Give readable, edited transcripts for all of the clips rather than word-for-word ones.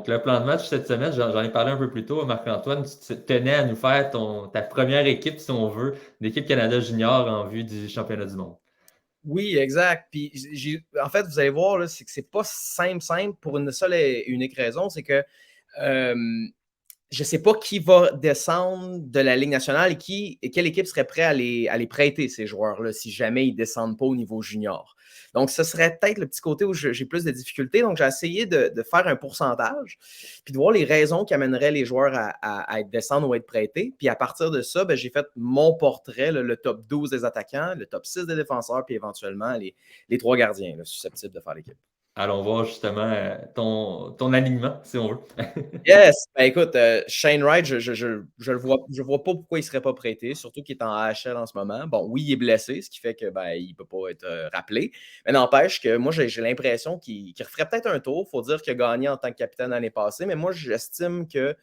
Donc, le plan de match cette semaine, j'en ai parlé un peu plus tôt, Marc-Antoine, tu tenais à nous faire ta première équipe, si on veut, d'équipe Canada Junior en vue du championnat du monde. Oui, exact. Puis, en fait, vous allez voir, là, c'est que c'est pas simple pour une seule et unique raison, c'est que je ne sais pas qui va descendre de la Ligue nationale et quelle équipe serait prête à les prêter, ces joueurs-là, si jamais ils ne descendent pas au niveau junior. Donc, ce serait peut-être le petit côté où j'ai plus de difficultés. Donc, j'ai essayé de faire un pourcentage, puis de voir les raisons qui amèneraient les joueurs à être descendre ou à être prêtés. Puis à partir de ça, j'ai fait mon portrait, le top 12 des attaquants, le top 6 des défenseurs, puis éventuellement les 3 gardiens susceptibles de faire l'équipe. Allons voir justement ton alignement, si on veut. Yes! Ben écoute, Shane Wright, je vois pas pourquoi il serait pas prêté, surtout qu'il est en AHL en ce moment. Bon, oui, il est blessé, ce qui fait que il peut pas être rappelé. Mais n'empêche que moi, j'ai l'impression qu'il referait peut-être un tour. Il faut dire qu'il a gagné en tant que capitaine l'année passée, mais moi, j'estime que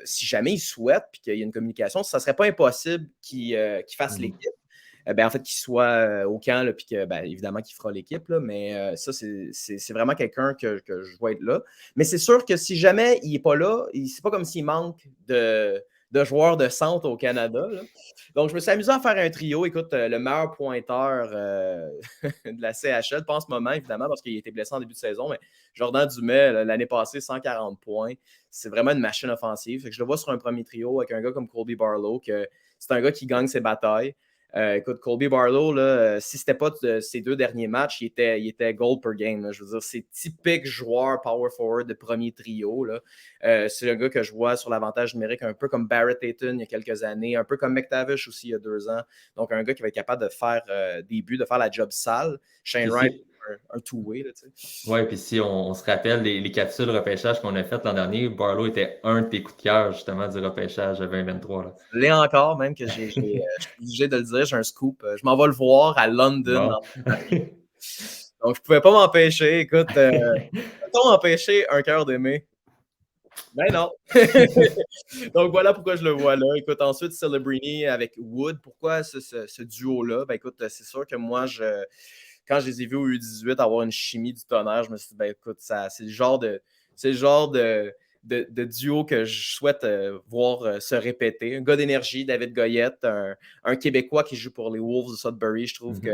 si jamais il souhaite puis qu'il y a une communication, ça serait pas impossible qu'il fasse l'équipe. En fait, qu'il soit au camp, puis que, évidemment, qu'il fera l'équipe. Mais ça, c'est vraiment quelqu'un que je vois être là. Mais c'est sûr que si jamais il n'est pas là, c'est pas comme s'il manque de joueurs de centre au Canada. Là. Donc, je me suis amusé à faire un trio. Écoute, le meilleur pointeur de la CHL, pas en ce moment, évidemment, parce qu'il a été blessé en début de saison, mais Jordan Dumais, l'année passée, 140 points. C'est vraiment une machine offensive. Fait que je le vois sur un premier trio avec un gars comme Colby Barlow, que c'est un gars qui gagne ses batailles. Écoute, Colby Barlow, là, si c'était pas de ses 2 derniers matchs, il était goal per game. Là. Je veux dire, c'est typique joueur power forward de premier trio. Là. C'est le gars que je vois sur l'avantage numérique, un peu comme Barrett Hayton il y a quelques années, un peu comme McTavish aussi il y a 2 ans. Donc, un gars qui va être capable de faire des buts, de faire la job sale. Shane Wright, un two-way. Oui, puis si on se rappelle les capsules repêchage qu'on a faites l'an dernier, Barlow était un de tes coups de cœur justement du repêchage 2023. Là. Je l'ai encore, même que je suis obligé de le dire, j'ai un scoop. Je m'en vais le voir à London Bon. en février. Donc, je ne pouvais pas m'empêcher. Écoute, peut-on empêcher un cœur d'aimer? Ben non. Donc, voilà pourquoi je le vois là. Écoute, ensuite, Celebrini avec Wood. Pourquoi ce duo-là? Ben écoute, c'est sûr que moi, quand je les ai vus au U18 avoir une chimie du tonnerre, je me suis dit, ben écoute, c'est le genre de duo que je souhaite voir se répéter. Un gars d'énergie, David Goyette, un Québécois qui joue pour les Wolves de Sudbury. Je trouve que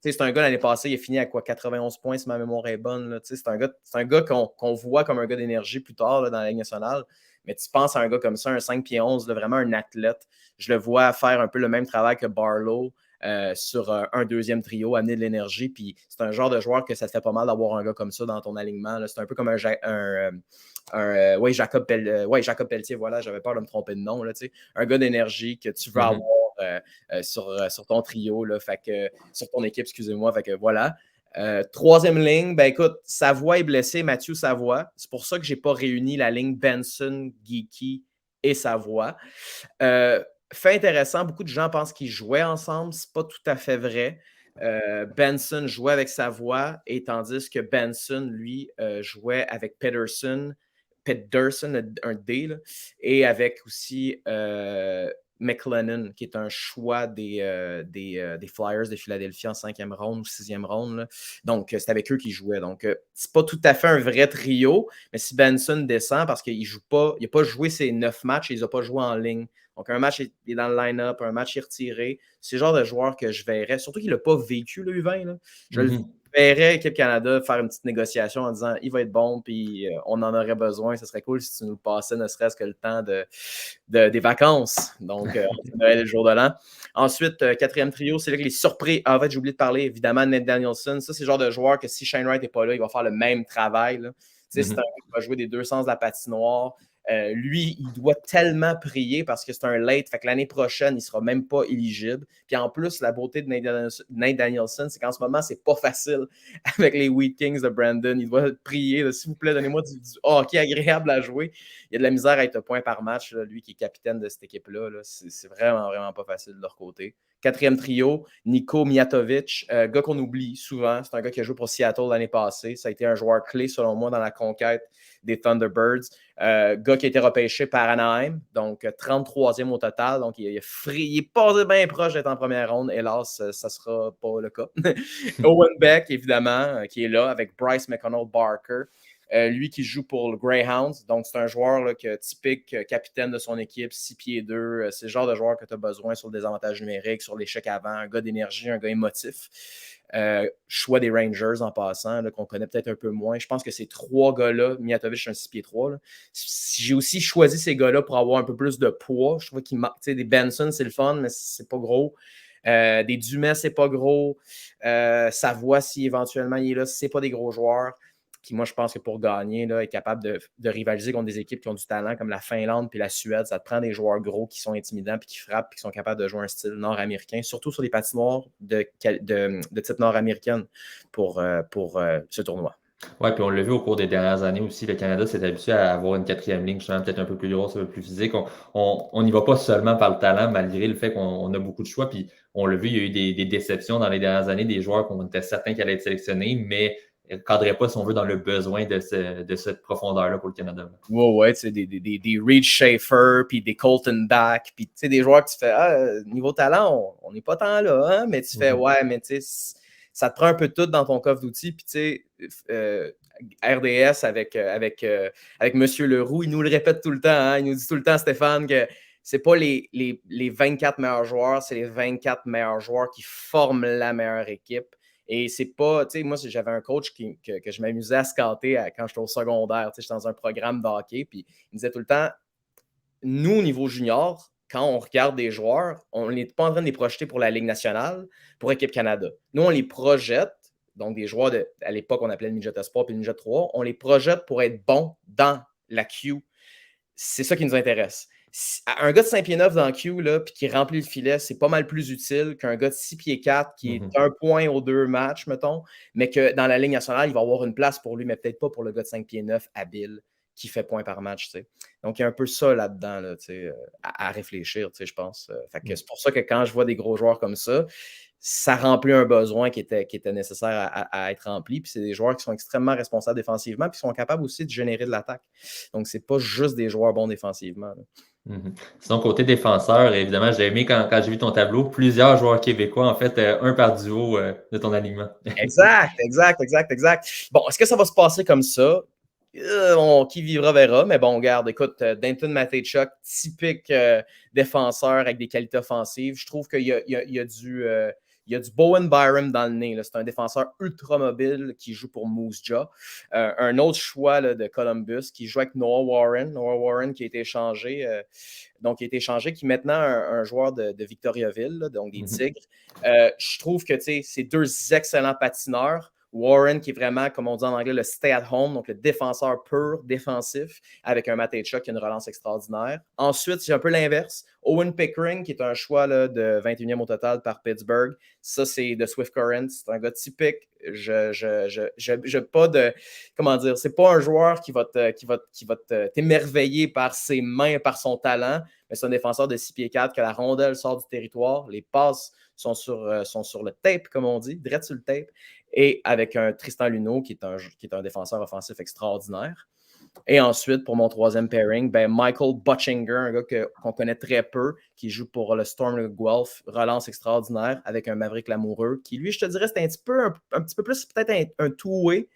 c'est un gars l'année passée, il a fini à quoi 91 points si ma mémoire est bonne. Là. C'est un gars qu'on voit comme un gars d'énergie plus tard là, dans la Ligue nationale. Mais tu penses à un gars comme ça, un 5 pieds 11, là, vraiment un athlète. Je le vois faire un peu le même travail que Barlow sur un deuxième trio, amener de l'énergie. Puis c'est un genre de joueur que ça te fait pas mal d'avoir un gars comme ça dans ton alignement. Là. C'est un peu comme Jacob Pelletier, voilà, j'avais peur de me tromper de nom. Là, un gars d'énergie que tu veux avoir sur ton trio, là, sur ton équipe, excusez-moi. Fait que voilà. Troisième ligne, ben écoute, Savoie est blessé, Mathieu Savoie. C'est pour ça que je n'ai pas réuni la ligne Benson, Geeky et Savoie. Fait intéressant, beaucoup de gens pensent qu'ils jouaient ensemble. C'est pas tout à fait vrai. Benson jouait avec Savoie, et tandis que Benson, lui, jouait avec Pedersen, un D, là, et avec aussi McLennan, qui est un choix des Flyers de Philadelphie en 5e ronde ou 6e ronde. Là. Donc, c'est avec eux qu'ils jouaient. Donc, c'est pas tout à fait un vrai trio, mais si Benson descend, parce qu'il n'a pas joué ses 9 matchs, il les a pas joués en ligne. Donc, un match est dans le line-up, un match est retiré. C'est le genre de joueur que je verrais, surtout qu'il n'a pas vécu le U20. Là. Je le verrais, Équipe Canada, faire une petite négociation en disant il va être bon, puis on en aurait besoin. Ce serait cool si tu nous passais ne serait-ce que le temps des vacances. Donc, Noël et le jour de l'an. Ensuite, 4e trio, c'est là que les surprises. En fait, j'ai oublié de parler, évidemment, Nate Danielson. Ça, c'est le genre de joueur que si Shane Wright n'est pas là, il va faire le même travail. Là. C'est un gars qui va jouer des 2 sens de la patinoire. Lui, il doit tellement prier parce que c'est un late. Fait que l'année prochaine, il ne sera même pas éligible. Puis en plus, la beauté de Nate Danielson, c'est qu'en ce moment, c'est pas facile avec les Wheat Kings de Brandon. Il doit prier. S'il vous plaît, donnez-moi du hockey agréable à jouer. Il y a de la misère à être point par match. Là, lui qui est capitaine de cette équipe-là. Là, c'est vraiment, vraiment pas facile de leur côté. 4e trio, Nico Mijatovic, gars qu'on oublie souvent. C'est un gars qui a joué pour Seattle l'année passée. Ça a été un joueur clé, selon moi, dans la conquête des Thunderbirds. Gars qui a été repêché par Anaheim, donc 33e au total. Donc, il est pas bien proche d'être en première ronde. Hélas, ça ne sera pas le cas. Owen Beck, évidemment, qui est là avec Bryce McConnell Barker. Lui qui joue pour le Greyhounds. Donc, c'est un joueur là, typique capitaine de son équipe, 6 pieds 2. C'est le genre de joueur que tu as besoin sur le désavantage numérique, sur l'échec avant, un gars d'énergie, un gars émotif. Choix des Rangers en passant, là, qu'on connaît peut-être un peu moins. Je pense que ces 3 gars-là, Mijatovic, un 6 pieds 3, là, j'ai aussi choisi ces gars-là pour avoir un peu plus de poids. Je trouve qu'ils marquent. Des Benson, c'est le fun, mais c'est pas gros. Des Dumais, c'est pas gros. Savoie, si éventuellement il est là, c'est pas des gros joueurs. Puis moi, je pense que pour gagner, là, être capable de rivaliser contre des équipes qui ont du talent comme la Finlande puis la Suède, ça te prend des joueurs gros qui sont intimidants puis qui frappent puis qui sont capables de jouer un style nord-américain, surtout sur les patinoires de type nord-américaine pour ce tournoi. Oui, puis on l'a vu au cours des dernières années aussi, le Canada s'est habitué à avoir une quatrième ligne, justement, peut-être un peu plus grosse, un peu plus physique. On n'y va pas seulement par le talent, malgré le fait qu'on a beaucoup de choix. Puis on l'a vu, il y a eu des déceptions dans les dernières années, des joueurs qu'on était certains qu'ils allaient être sélectionnés, mais ne cadraient pas, si on veut, dans le besoin de cette profondeur-là pour le Canada. Ouais, tu sais, des Reed Schaefer, puis des Colton Back, puis tu sais, des joueurs que tu fais, niveau talent, on n'est pas tant là, hein, mais tu fais, ouais, mais tu sais, ça te prend un peu de tout dans ton coffre d'outils, puis tu sais, RDS avec Monsieur Leroux, il nous le répète tout le temps, hein, il nous dit tout le temps, Stéphane, que c'est pas les 24 meilleurs joueurs, c'est les 24 meilleurs joueurs qui forment la meilleure équipe. Et c'est pas, tu sais, moi, j'avais un coach que je m'amusais à scouter quand j'étais au secondaire. Tu sais, j'étais dans un programme de hockey, puis il me disait tout le temps, nous, au niveau junior, quand on regarde des joueurs, on n'est pas en train de les projeter pour la Ligue nationale, pour Équipe Canada. Nous, on les projette, donc des joueurs à l'époque, on appelait le midget espoir puis le midget 3, on les projette pour être bons dans la Q. C'est ça qui nous intéresse. Un gars de 5 pieds 9 dans le Q, là, puis qui remplit le filet, c'est pas mal plus utile qu'un gars de 6 pieds 4 qui est un point aux 2 matchs, mettons, mais que dans la Ligue nationale, il va avoir une place pour lui, mais peut-être pas pour le gars de 5 pieds 9 habile qui fait point par match. T'sais. Donc, il y a un peu ça là-dedans là, à réfléchir, je pense. Fait que c'est pour ça que quand je vois des gros joueurs comme ça remplit un besoin qui était nécessaire à être rempli. Puis c'est des joueurs qui sont extrêmement responsables défensivement, puis qui sont capables aussi de générer de l'attaque. Donc, c'est pas juste des joueurs bons défensivement. Sinon, côté défenseur, évidemment, j'ai aimé quand j'ai vu ton tableau, plusieurs joueurs québécois, en fait, un par duo de ton alignement. Exact. Bon, est-ce que ça va se passer comme ça? Qui vivra verra, mais bon, regarde, écoute, Danton Matejchuk, typique défenseur avec des qualités offensives. Je trouve qu'il y a du Bowen Byram dans le nez. C'est un défenseur ultra mobile qui joue pour Moose Jaw. Un autre choix là, de Columbus qui joue avec Noah Warren. Noah Warren qui a été échangé, qui a été échangé, qui est maintenant un joueur de Victoriaville, là, donc des Tigres. Je trouve que c'est 2 excellents patineurs. Warren, qui est vraiment, comme on dit en anglais, le stay-at-home, donc le défenseur pur, défensif, avec un Matejchuk qui a une relance extraordinaire. Ensuite, c'est un peu l'inverse. Owen Pickering, qui est un choix là, de 21e au total par Pittsburgh. Ça, c'est de Swift Current. C'est un gars typique. Je pas de... Comment dire? C'est pas un joueur qui va t'émerveiller par ses mains, par son talent, mais c'est un défenseur de 6 pieds 4 que la rondelle sort du territoire. Les passes sont sur le tape, comme on dit, direct sur le tape. Et avec un Tristan Luneau, qui est un défenseur offensif extraordinaire. Et ensuite, pour mon 3e pairing, Michael Butchinger, un gars qu'on connaît très peu, qui joue pour le Storm de Guelph, relance extraordinaire, avec un Maverick Lamoureux, qui lui, je te dirais, c'était un petit peu plus peut-être un two-way.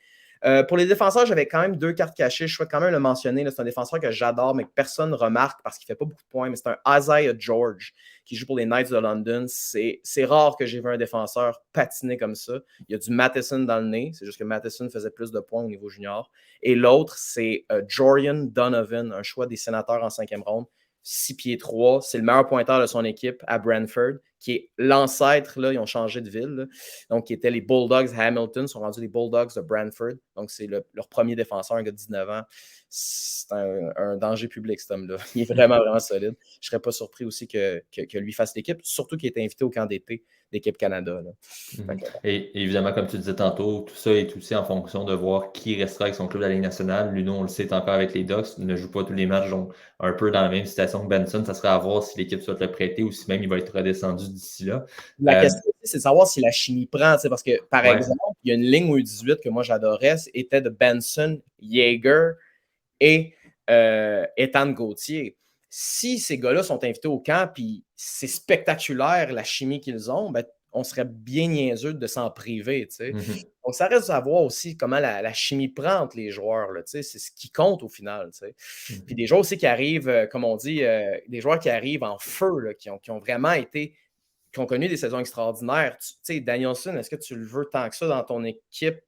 Pour les défenseurs, j'avais quand même 2 cartes cachées. Je souhaite quand même le mentionner. C'est un défenseur que j'adore, mais que personne ne remarque parce qu'il ne fait pas beaucoup de points. Mais c'est un Isaiah George qui joue pour les Knights de London. C'est rare que j'ai vu un défenseur patiner comme ça. Il y a du Matheson dans le nez. C'est juste que Matheson faisait plus de points au niveau junior. Et l'autre, c'est Jorian Donovan, un choix des Sénateurs en 5e ronde. 6 pieds 3. C'est le meilleur pointeur de son équipe à Brantford, qui est l'ancêtre, là, ils ont changé de ville, là, donc qui étaient les Bulldogs Hamilton, sont rendus les Bulldogs de Brantford. Donc, c'est leur premier défenseur, un gars de 19 ans. C'est un danger public, cet homme-là. Il est vraiment, vraiment solide. Je ne serais pas surpris aussi que lui fasse l'équipe, surtout qu'il est invité au camp d'été d'équipe Canada. Là. Et évidemment, comme tu disais tantôt, tout ça est aussi en fonction de voir qui restera avec son club de la Ligue nationale. Luno, on le sait encore avec les Ducks, ne joue pas tous les matchs, donc un peu dans la même situation que Benson. Ça serait à voir si l'équipe souhaite le prêter ou si même il va être redescendu d'ici là. La question, c'est de savoir si la chimie prend. Parce que, par exemple, il y a une ligne U18 que moi j'adorais, c'était de Benson, Yeager et Ethan Gauthier. Si ces gars-là sont invités au camp, puis c'est spectaculaire la chimie qu'ils ont, on serait bien niaiseux de s'en priver. Donc, ça reste à voir aussi comment la chimie prend entre les joueurs. Là, c'est ce qui compte au final. Puis des joueurs aussi qui arrivent, comme on dit, des joueurs qui arrivent en feu, là, qui ont vraiment été, qui ont connu des saisons extraordinaires. Tu sais, Danielson, est-ce que tu le veux tant que ça dans ton équipe,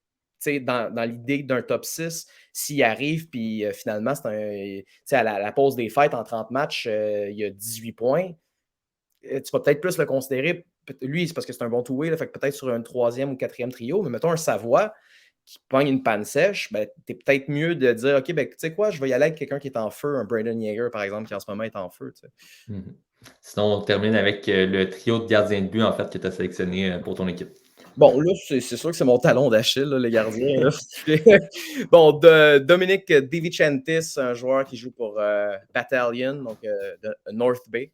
dans l'idée d'un top 6, s'il arrive, puis finalement, c'est à la pause des fêtes en 30 matchs, il y a 18 points, tu vas peut-être plus le considérer. Lui, c'est parce que c'est un bon two-way, fait que peut-être sur un troisième ou quatrième trio, mais mettons un Savoie qui pogne une panne sèche, ben, t'es peut-être mieux de dire, OK, ben, tu sais quoi, je vais y aller avec quelqu'un qui est en feu, un Brandon Yeager, par exemple, qui en ce moment est en feu. Sinon, on termine avec le trio de gardiens de but, en fait, que tu as sélectionné pour ton équipe. Bon, là, c'est sûr que c'est mon talon d'Achille, les gardiens. Bon, Dominic DiVincentis, un joueur qui joue pour Battalion, donc de North Bay,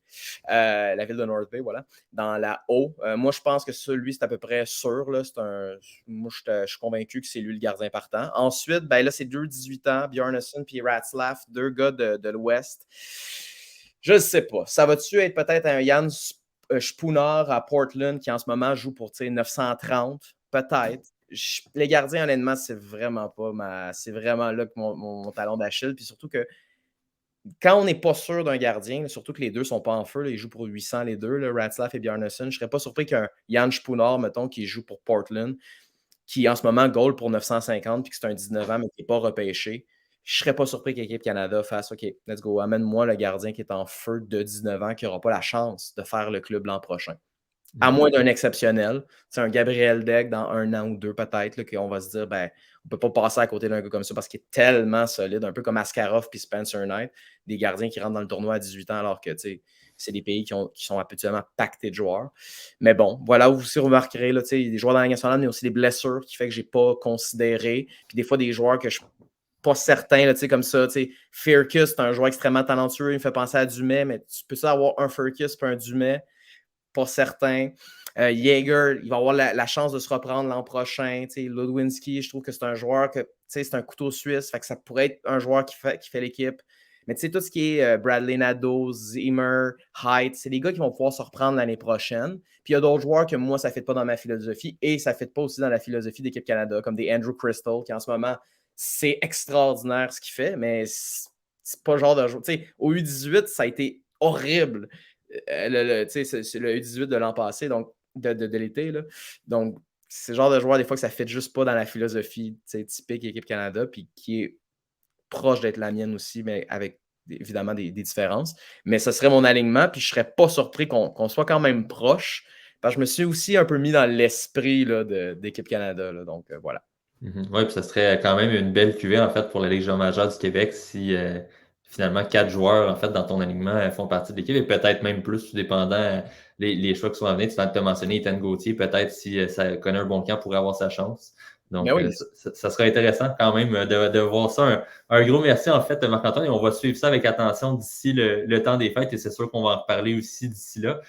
la ville de North Bay, voilà, dans la O. Moi, je pense que celui, c'est à peu près sûr. Là, moi, je suis convaincu que c'est lui le gardien partant. Ensuite, ben, là, c'est 18 ans, Bjarnason puis Ratzlaff, deux gars de l'Ouest. Je ne sais pas. Ça va-tu être peut-être un Jan Spooner à Portland qui en ce moment joue pour 930? Peut-être. Les gardiens, honnêtement, c'est vraiment pas c'est vraiment là que mon talon d'Achille. Puis surtout que quand on n'est pas sûr d'un gardien, surtout que les deux ne sont pas en feu, là, ils jouent pour 800 les deux, là, Ratzlaff et Bjarnason, je ne serais pas surpris qu'un Jan Spooner, mettons, qui joue pour Portland, qui en ce moment goal pour 950 puis que c'est un 19 ans mais qui n'est pas repêché, je ne serais pas surpris que l'équipe Canada fasse OK, let's go, amène-moi le gardien qui est en feu de 19 ans qui n'aura pas la chance de faire le club l'an prochain. À moins d'un exceptionnel. C'est un Gabriel Deck dans 1 an ou 2 peut-être, qu'on va se dire, ben, on ne peut pas passer à côté d'un gars comme ça parce qu'il est tellement solide, un peu comme Askarov puis Spencer Knight, des gardiens qui rentrent dans le tournoi à 18 ans alors que c'est des pays qui sont habituellement pactés de joueurs. Mais bon, voilà, vous aussi remarquerez, là, il y a des joueurs dans la Ligue nationale, mais aussi des blessures qui fait que je n'ai pas considéré. Puis des fois, des joueurs que je ne suis pas certain, là, comme ça. Firkus, c'est un joueur extrêmement talentueux, il me fait penser à Dumais, mais tu peux ça avoir un Firkus et un Dumais? Pas certain. Yeager, il va avoir la chance de se reprendre l'an prochain. Ludwinski, je trouve que c'est un joueur que c'est un couteau suisse. Fait que ça pourrait être un joueur qui fait l'équipe. Mais tout ce qui est Bradley Nadeau, Zimmer, Height, c'est des gars qui vont pouvoir se reprendre l'année prochaine. Puis il y a d'autres joueurs que moi, ça ne fit pas dans ma philosophie et ça ne fit pas aussi dans la philosophie d'équipe Canada, comme des Andrew Crystal, qui en ce moment, c'est extraordinaire ce qu'il fait, mais c'est pas le genre de joueur. Au U18, ça a été horrible. C'est le U18 de l'an passé, donc de l'été. Là. Donc, c'est le genre de joueur, des fois, que ça ne fit juste pas dans la philosophie typique équipe Canada, puis qui est proche d'être la mienne aussi, mais avec évidemment des différences. Mais ce serait mon alignement, puis je ne serais pas surpris qu'on soit quand même proche, parce que je me suis aussi un peu mis dans l'esprit d'équipe Canada. Là, donc, voilà. Oui, puis ça serait quand même une belle cuvée, en fait, pour la Légion majeure du Québec si finalement 4 joueurs, en fait, dans ton alignement font partie de l'équipe et peut-être même plus, tout dépendant les choix qui sont à venir. Tu viens de te mentionner Ethan Gauthier, peut-être si ça connaît un bon camp, pourrait avoir sa chance. Donc, oui. ça serait intéressant quand même de voir ça. Un gros merci, en fait, Marc-Antoine, et on va suivre ça avec attention d'ici le temps des fêtes et c'est sûr qu'on va en reparler aussi d'ici là.